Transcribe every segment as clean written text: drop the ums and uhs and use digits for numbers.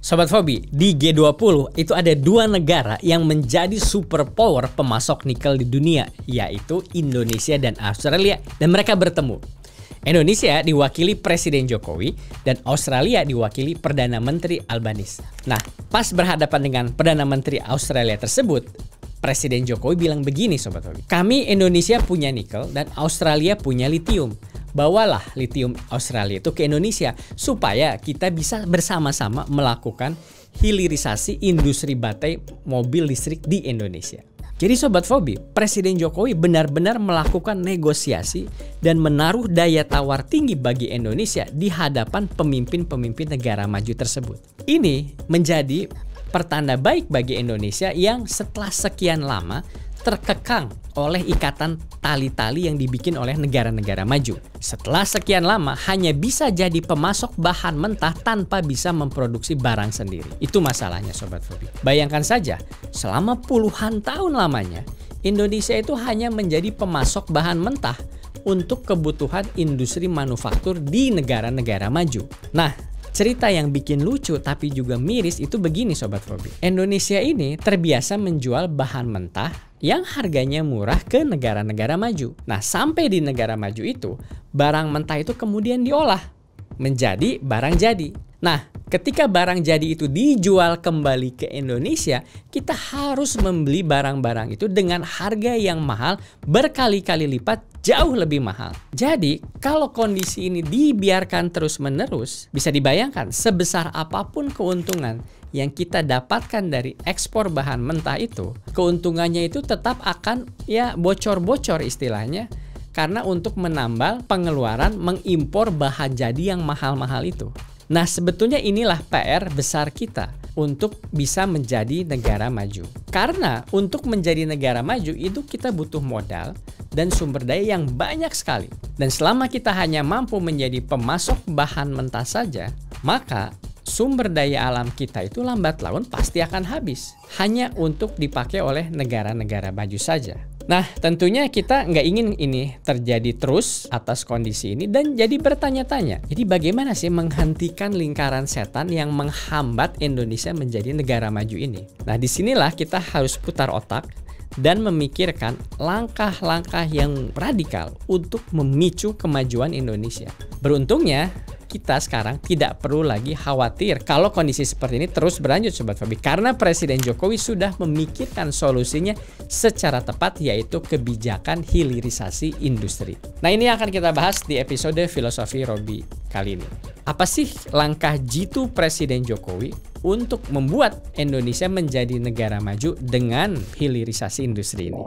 Sobat Fobi, di G20 itu ada dua negara yang menjadi superpower pemasok nikel di dunia, yaitu Indonesia dan Australia, dan mereka bertemu. Indonesia diwakili Presiden Jokowi dan Australia diwakili Perdana Menteri Albanese. Nah, pas berhadapan dengan Perdana Menteri Australia tersebut, Presiden Jokowi bilang begini Sobat Fobi, kami Indonesia punya nikel dan Australia punya litium. Bawalah litium Australia itu ke Indonesia supaya kita bisa bersama-sama melakukan hilirisasi industri baterai mobil listrik di Indonesia. Jadi Sobat Fobi, Presiden Jokowi benar-benar melakukan negosiasi dan menaruh daya tawar tinggi bagi Indonesia di hadapan pemimpin-pemimpin negara maju tersebut. Ini menjadi pertanda baik bagi Indonesia yang setelah sekian lama terkekang oleh ikatan tali-tali yang dibikin oleh negara-negara maju. Setelah sekian lama hanya bisa jadi pemasok bahan mentah tanpa bisa memproduksi barang sendiri. Itu masalahnya Sobat Fobi. Bayangkan saja, selama puluhan tahun lamanya, Indonesia itu hanya menjadi pemasok bahan mentah untuk kebutuhan industri manufaktur di negara-negara maju. Nah, cerita yang bikin lucu tapi juga miris itu begini Sobat Fobi. Indonesia ini terbiasa menjual bahan mentah yang harganya murah ke negara-negara maju. Nah, sampai di negara maju itu, barang mentah itu kemudian diolah menjadi barang jadi. Nah, ketika barang jadi itu dijual kembali ke Indonesia, kita harus membeli barang-barang itu dengan harga yang mahal, berkali-kali lipat jauh lebih mahal. Jadi, kalau kondisi ini dibiarkan terus-menerus, bisa dibayangkan sebesar apapun keuntungan yang kita dapatkan dari ekspor bahan mentah itu, keuntungannya itu tetap akan bocor-bocor istilahnya, karena untuk menambal pengeluaran mengimpor bahan jadi yang mahal-mahal itu. Nah, sebetulnya inilah PR besar kita untuk bisa menjadi negara maju. Karena untuk menjadi negara maju itu kita butuh modal dan sumber daya yang banyak sekali. Dan selama kita hanya mampu menjadi pemasok bahan mentah saja, maka sumber daya alam kita itu lambat laun pasti akan habis. Hanya untuk dipakai oleh negara-negara maju saja. Nah, tentunya kita nggak ingin ini terjadi terus atas kondisi ini dan jadi bertanya-tanya. Jadi bagaimana sih menghentikan lingkaran setan yang menghambat Indonesia menjadi negara maju ini? Nah, disinilah kita harus putar otak dan memikirkan langkah-langkah yang radikal untuk memicu kemajuan Indonesia. Beruntungnya, kita sekarang tidak perlu lagi khawatir kalau kondisi seperti ini terus berlanjut Sobat Fobi, karena Presiden Jokowi sudah memikirkan solusinya secara tepat, yaitu kebijakan hilirisasi industri. Nah, ini akan kita bahas di episode Filosofi Robi kali ini. Apa sih langkah jitu Presiden Jokowi untuk membuat Indonesia menjadi negara maju dengan hilirisasi industri ini?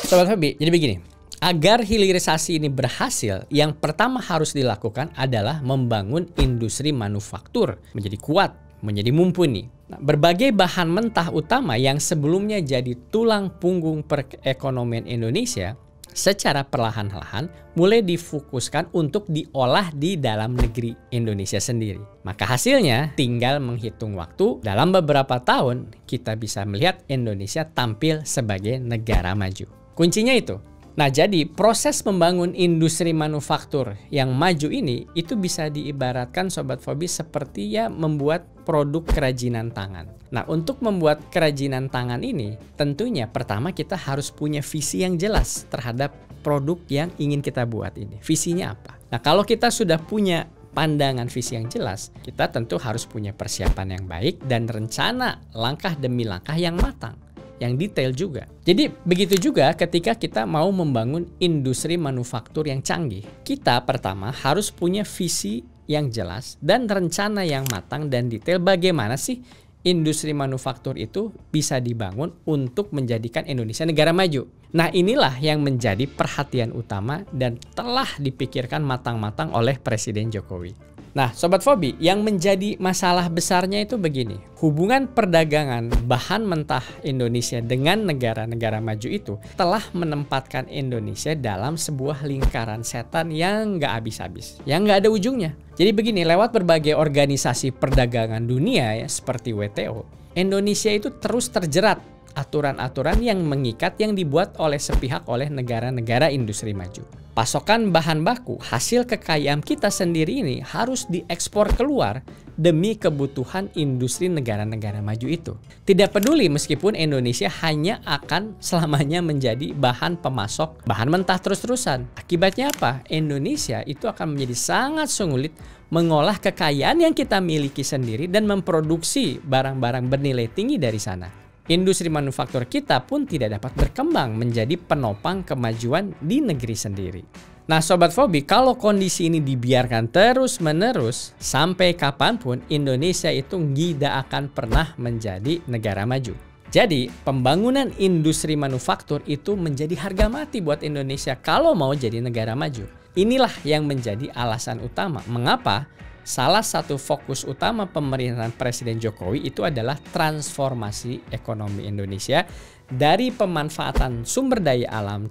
Sobat Fobi, jadi begini. Agar hilirisasi ini berhasil, yang pertama harus dilakukan adalah membangun industri manufaktur menjadi kuat, menjadi mumpuni. Nah, berbagai bahan mentah utama yang sebelumnya jadi tulang punggung perekonomian Indonesia secara perlahan-lahan mulai difokuskan untuk diolah di dalam negeri Indonesia sendiri. Maka hasilnya tinggal menghitung waktu, dalam beberapa tahun kita bisa melihat Indonesia tampil sebagai negara maju. Kuncinya itu. Nah, jadi proses membangun industri manufaktur yang maju ini itu bisa diibaratkan Sobat Fobi seperti membuat produk kerajinan tangan. Nah, untuk membuat kerajinan tangan ini tentunya pertama kita harus punya visi yang jelas terhadap produk yang ingin kita buat ini. Visinya apa? Nah, kalau kita sudah punya pandangan visi yang jelas, kita tentu harus punya persiapan yang baik dan rencana langkah demi langkah yang matang, yang detail juga. Jadi begitu juga ketika kita mau membangun industri manufaktur yang canggih. Kita pertama harus punya visi yang jelas dan rencana yang matang dan detail bagaimana sih industri manufaktur itu bisa dibangun untuk menjadikan Indonesia negara maju. Nah, inilah yang menjadi perhatian utama dan telah dipikirkan matang-matang oleh Presiden Jokowi. Nah, Sobat Fobi, yang menjadi masalah besarnya itu begini. Hubungan perdagangan bahan mentah Indonesia dengan negara-negara maju itu telah menempatkan Indonesia dalam sebuah lingkaran setan yang nggak habis-habis, yang nggak ada ujungnya. Jadi begini, lewat berbagai organisasi perdagangan dunia seperti WTO, Indonesia itu terus terjerat aturan-aturan yang mengikat yang dibuat oleh sepihak oleh negara-negara industri maju. Pasokan bahan baku hasil kekayaan kita sendiri ini harus diekspor keluar demi kebutuhan industri negara-negara maju itu. Tidak peduli meskipun Indonesia hanya akan selamanya menjadi bahan pemasok bahan mentah terus-terusan. Akibatnya apa? Indonesia itu akan menjadi sangat sulit mengolah kekayaan yang kita miliki sendiri dan memproduksi barang-barang bernilai tinggi dari sana. Industri manufaktur kita pun tidak dapat berkembang menjadi penopang kemajuan di negeri sendiri. Nah Sobat Fobi, kalau kondisi ini dibiarkan terus-menerus, sampai kapanpun Indonesia itu tidak akan pernah menjadi negara maju. Jadi pembangunan industri manufaktur itu menjadi harga mati buat Indonesia kalau mau jadi negara maju. Inilah yang menjadi alasan utama mengapa salah satu fokus utama pemerintahan Presiden Jokowi itu adalah transformasi ekonomi Indonesia dari pemanfaatan sumber daya alam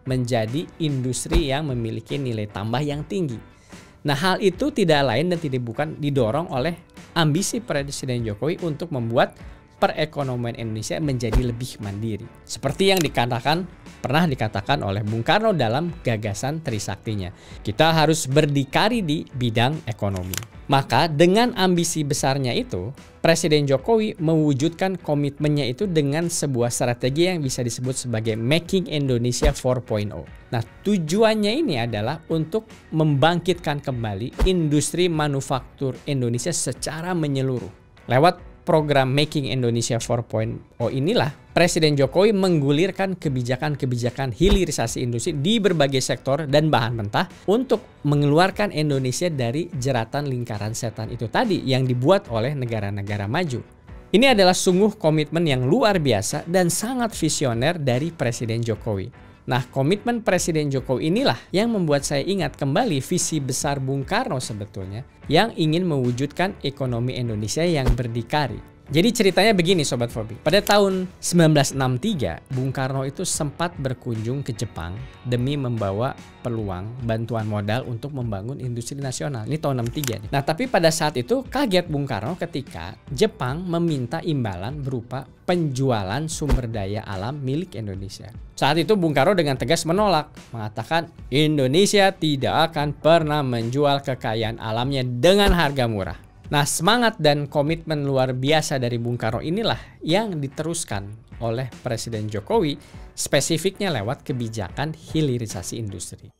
menjadi industri yang memiliki nilai tambah yang tinggi. Nah, hal itu tidak lain dan tidak bukan didorong oleh ambisi Presiden Jokowi untuk membuat perekonomian Indonesia menjadi lebih mandiri. Seperti yang pernah dikatakan oleh Bung Karno dalam gagasan Trisaktinya. Kita harus berdikari di bidang ekonomi. Maka dengan ambisi besarnya itu, Presiden Jokowi mewujudkan komitmennya itu dengan sebuah strategi yang bisa disebut sebagai Making Indonesia 4.0. Nah, tujuannya ini adalah untuk membangkitkan kembali industri manufaktur Indonesia secara menyeluruh. Lewat program Making Indonesia 4.0 inilah Presiden Jokowi menggulirkan kebijakan-kebijakan hilirisasi industri di berbagai sektor dan bahan mentah untuk mengeluarkan Indonesia dari jeratan lingkaran setan itu tadi yang dibuat oleh negara-negara maju. Ini adalah sungguh komitmen yang luar biasa dan sangat visioner dari Presiden Jokowi. Nah, komitmen Presiden Jokowi inilah yang membuat saya ingat kembali visi besar Bung Karno sebetulnya yang ingin mewujudkan ekonomi Indonesia yang berdikari. Jadi ceritanya begini Sobat Fobi. Pada tahun 1963, Bung Karno itu sempat berkunjung ke Jepang demi membawa peluang bantuan modal untuk membangun industri nasional. Ini tahun 63 nih. Nah, tapi pada saat itu kaget Bung Karno ketika Jepang meminta imbalan berupa penjualan sumber daya alam milik Indonesia. Saat itu Bung Karno dengan tegas menolak, mengatakan Indonesia tidak akan pernah menjual kekayaan alamnya dengan harga murah. Nah, semangat dan komitmen luar biasa dari Bung Karno inilah yang diteruskan oleh Presiden Jokowi, spesifiknya lewat kebijakan hilirisasi industri.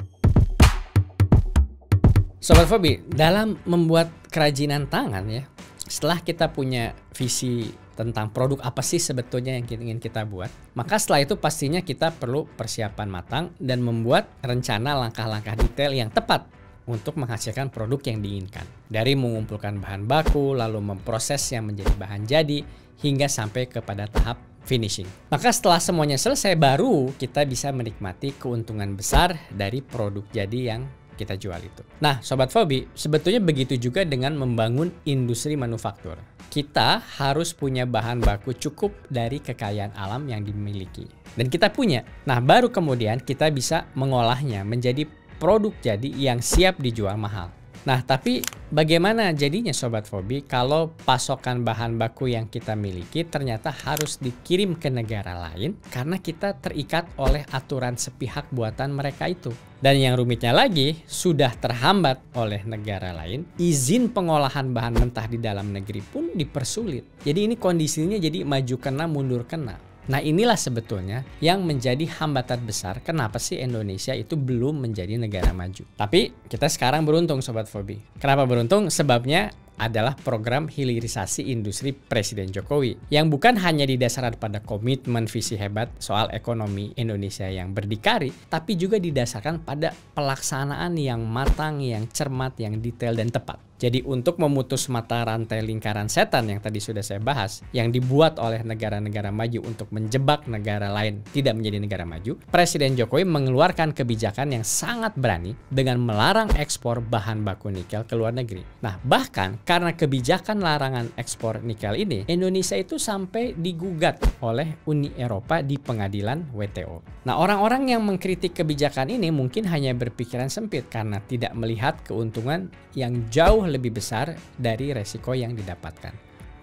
Sobat Fobi, dalam membuat kerajinan tangan ya, setelah kita punya visi tentang produk apa sih sebetulnya yang ingin kita buat, maka setelah itu pastinya kita perlu persiapan matang dan membuat rencana langkah-langkah detail yang tepat untuk menghasilkan produk yang diinginkan. Dari mengumpulkan bahan baku, lalu memprosesnya menjadi bahan jadi, hingga sampai kepada tahap finishing. Maka setelah semuanya selesai, baru kita bisa menikmati keuntungan besar dari produk jadi yang kita jual itu. Nah, Sobat Fobi, sebetulnya begitu juga dengan membangun industri manufaktur. Kita harus punya bahan baku cukup dari kekayaan alam yang dimiliki. Dan kita punya. Nah, baru kemudian kita bisa mengolahnya menjadi produk jadi yang siap dijual mahal. Nah, tapi bagaimana jadinya Sobat Fobi kalau pasokan bahan baku yang kita miliki ternyata harus dikirim ke negara lain karena kita terikat oleh aturan sepihak buatan mereka itu. Dan yang rumitnya lagi, sudah terhambat oleh negara lain, izin pengolahan bahan mentah di dalam negeri pun dipersulit. Jadi ini kondisinya jadi maju kena mundur kena. Nah, inilah sebetulnya yang menjadi hambatan besar kenapa sih Indonesia itu belum menjadi negara maju. Tapi kita sekarang beruntung Sobat Fobi. Kenapa beruntung? Sebabnya adalah program hilirisasi industri Presiden Jokowi yang bukan hanya didasarkan pada komitmen visi hebat soal ekonomi Indonesia yang berdikari, tapi juga didasarkan pada pelaksanaan yang matang, yang cermat, yang detail dan tepat. Jadi untuk memutus mata rantai lingkaran setan yang tadi sudah saya bahas, yang dibuat oleh negara-negara maju untuk menjebak negara lain tidak menjadi negara maju, Presiden Jokowi mengeluarkan kebijakan yang sangat berani dengan melarang ekspor bahan baku nikel ke luar negeri. Nah, bahkan karena kebijakan larangan ekspor nikel ini, Indonesia itu sampai digugat oleh Uni Eropa di pengadilan WTO. Nah, orang-orang yang mengkritik kebijakan ini mungkin hanya berpikiran sempit karena tidak melihat keuntungan yang jauh lebih besar dari resiko yang didapatkan.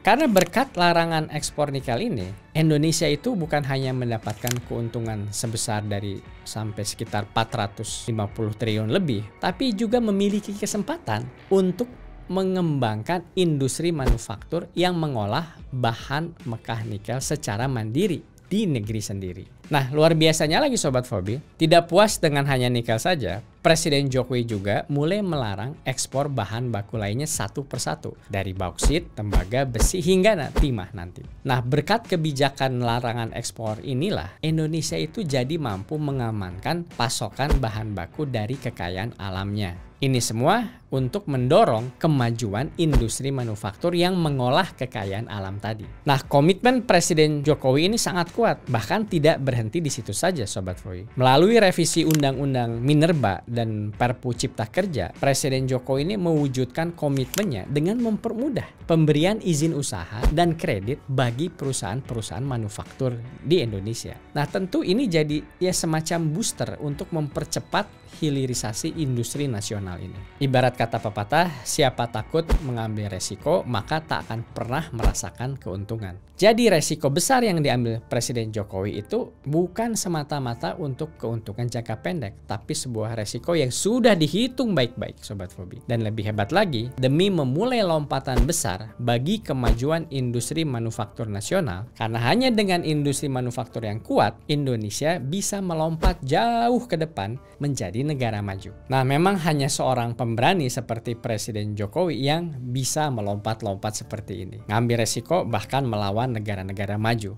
Karena berkat larangan ekspor nikel ini, Indonesia itu bukan hanya mendapatkan keuntungan sebesar dari sampai sekitar 450 triliun lebih, tapi juga memiliki kesempatan untuk mengembangkan industri manufaktur yang mengolah bahan mekah nikel secara mandiri di negeri sendiri. Nah, luar biasanya lagi Sobat Fobi, tidak puas dengan hanya nikel saja, Presiden Jokowi juga mulai melarang ekspor bahan baku lainnya satu persatu, dari bauksit, tembaga, besi, hingga timah nanti. Nah, berkat kebijakan larangan ekspor inilah, Indonesia itu jadi mampu mengamankan pasokan bahan baku dari kekayaan alamnya. Ini semua untuk mendorong kemajuan industri manufaktur yang mengolah kekayaan alam tadi. Nah, komitmen Presiden Jokowi ini sangat kuat, bahkan tidak berhenti di situ saja Sobat Fobi. Melalui revisi Undang-Undang Minerba dan Perpu Cipta Kerja, Presiden Jokowi ini mewujudkan komitmennya dengan mempermudah pemberian izin usaha dan kredit bagi perusahaan-perusahaan manufaktur di Indonesia. Nah, tentu ini jadi semacam booster untuk mempercepat hilirisasi industri nasional ini. Ibarat kata pepatah, siapa takut mengambil resiko, maka tak akan pernah merasakan keuntungan. Jadi resiko besar yang diambil Presiden Jokowi itu bukan semata-mata untuk keuntungan jangka pendek, tapi sebuah resiko yang sudah dihitung baik-baik Sobat Fobi. Dan lebih hebat lagi, demi memulai lompatan besar bagi kemajuan industri manufaktur nasional, karena hanya dengan industri manufaktur yang kuat, Indonesia bisa melompat jauh ke depan menjadi negara maju. Nah, memang hanya seorang pemberani seperti Presiden Jokowi yang bisa melompat-lompat seperti ini, ngambil resiko bahkan melawan negara-negara maju.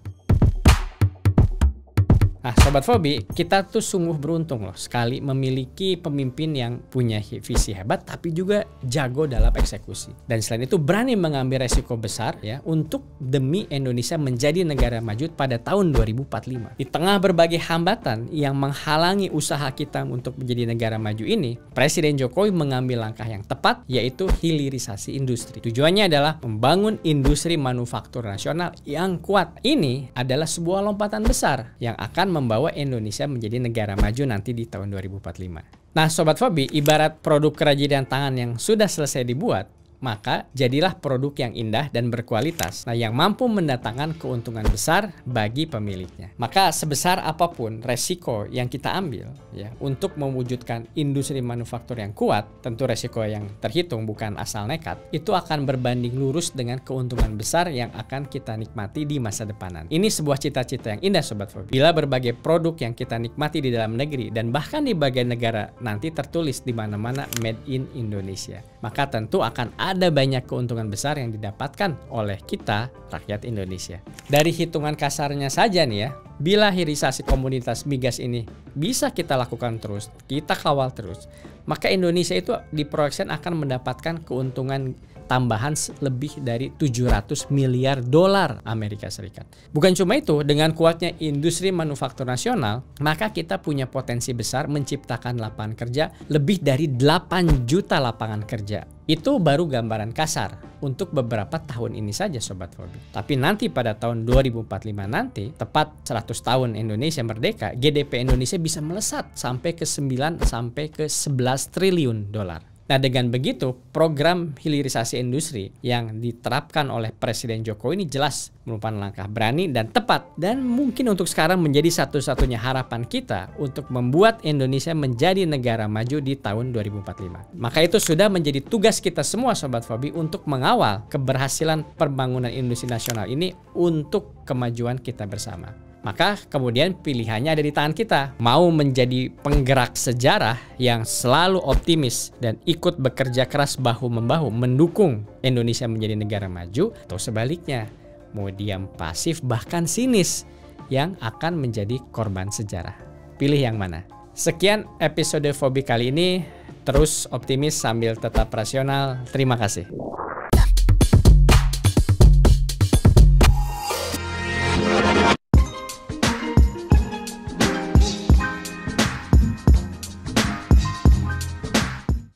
Nah, Sobat Fobi, kita tuh sungguh beruntung loh sekali memiliki pemimpin yang punya visi hebat tapi juga jago dalam eksekusi. Dan selain itu berani mengambil resiko besar ya untuk demi Indonesia menjadi negara maju pada tahun 2045. Di tengah berbagai hambatan yang menghalangi usaha kita untuk menjadi negara maju ini, Presiden Jokowi mengambil langkah yang tepat, yaitu hilirisasi industri. Tujuannya adalah membangun industri manufaktur nasional yang kuat. Ini adalah sebuah lompatan besar yang akan membawa Indonesia menjadi negara maju nanti di tahun 2045. Nah, Sobat Fobi, ibarat produk kerajinan tangan yang sudah selesai dibuat, maka jadilah produk yang indah dan berkualitas, nah yang mampu mendatangkan keuntungan besar bagi pemiliknya. Maka sebesar apapun resiko yang kita ambil ya untuk mewujudkan industri manufaktur yang kuat, tentu resiko yang terhitung bukan asal nekat, itu akan berbanding lurus dengan keuntungan besar yang akan kita nikmati di masa depan. Ini sebuah cita-cita yang indah Sobat Fobi. Bila berbagai produk yang kita nikmati di dalam negeri dan bahkan di bagian negara nanti tertulis di mana-mana Made in Indonesia, maka tentu akan ada banyak keuntungan besar yang didapatkan oleh kita, rakyat Indonesia. Dari hitungan kasarnya saja nih ya, bila hilirisasi komoditas migas ini bisa kita lakukan terus, kita kawal terus, maka Indonesia itu diproyeksikan akan mendapatkan keuntungan tambahan lebih dari 700 miliar dolar Amerika Serikat. Bukan cuma itu, dengan kuatnya industri manufaktur nasional, maka kita punya potensi besar menciptakan lapangan kerja lebih dari 8 juta lapangan kerja. Itu baru gambaran kasar untuk beberapa tahun ini saja Sobat Fobi. Tapi nanti pada tahun 2045 nanti, tepat 100 tahun Indonesia merdeka, GDP Indonesia bisa melesat sampai ke 9 sampai ke 11 triliun dolar. Nah, dengan begitu, program hilirisasi industri yang diterapkan oleh Presiden Jokowi ini jelas merupakan langkah berani dan tepat, dan mungkin untuk sekarang menjadi satu-satunya harapan kita untuk membuat Indonesia menjadi negara maju di tahun 2045. Maka itu sudah menjadi tugas kita semua Sobat Fobi untuk mengawal keberhasilan pembangunan industri nasional ini untuk kemajuan kita bersama. Maka kemudian pilihannya ada di tangan kita. Mau menjadi penggerak sejarah yang selalu optimis dan ikut bekerja keras bahu-membahu mendukung Indonesia menjadi negara maju, atau sebaliknya mau diam pasif bahkan sinis yang akan menjadi korban sejarah. Pilih yang mana? Sekian episode Fobi kali ini. Terus optimis sambil tetap rasional. Terima kasih.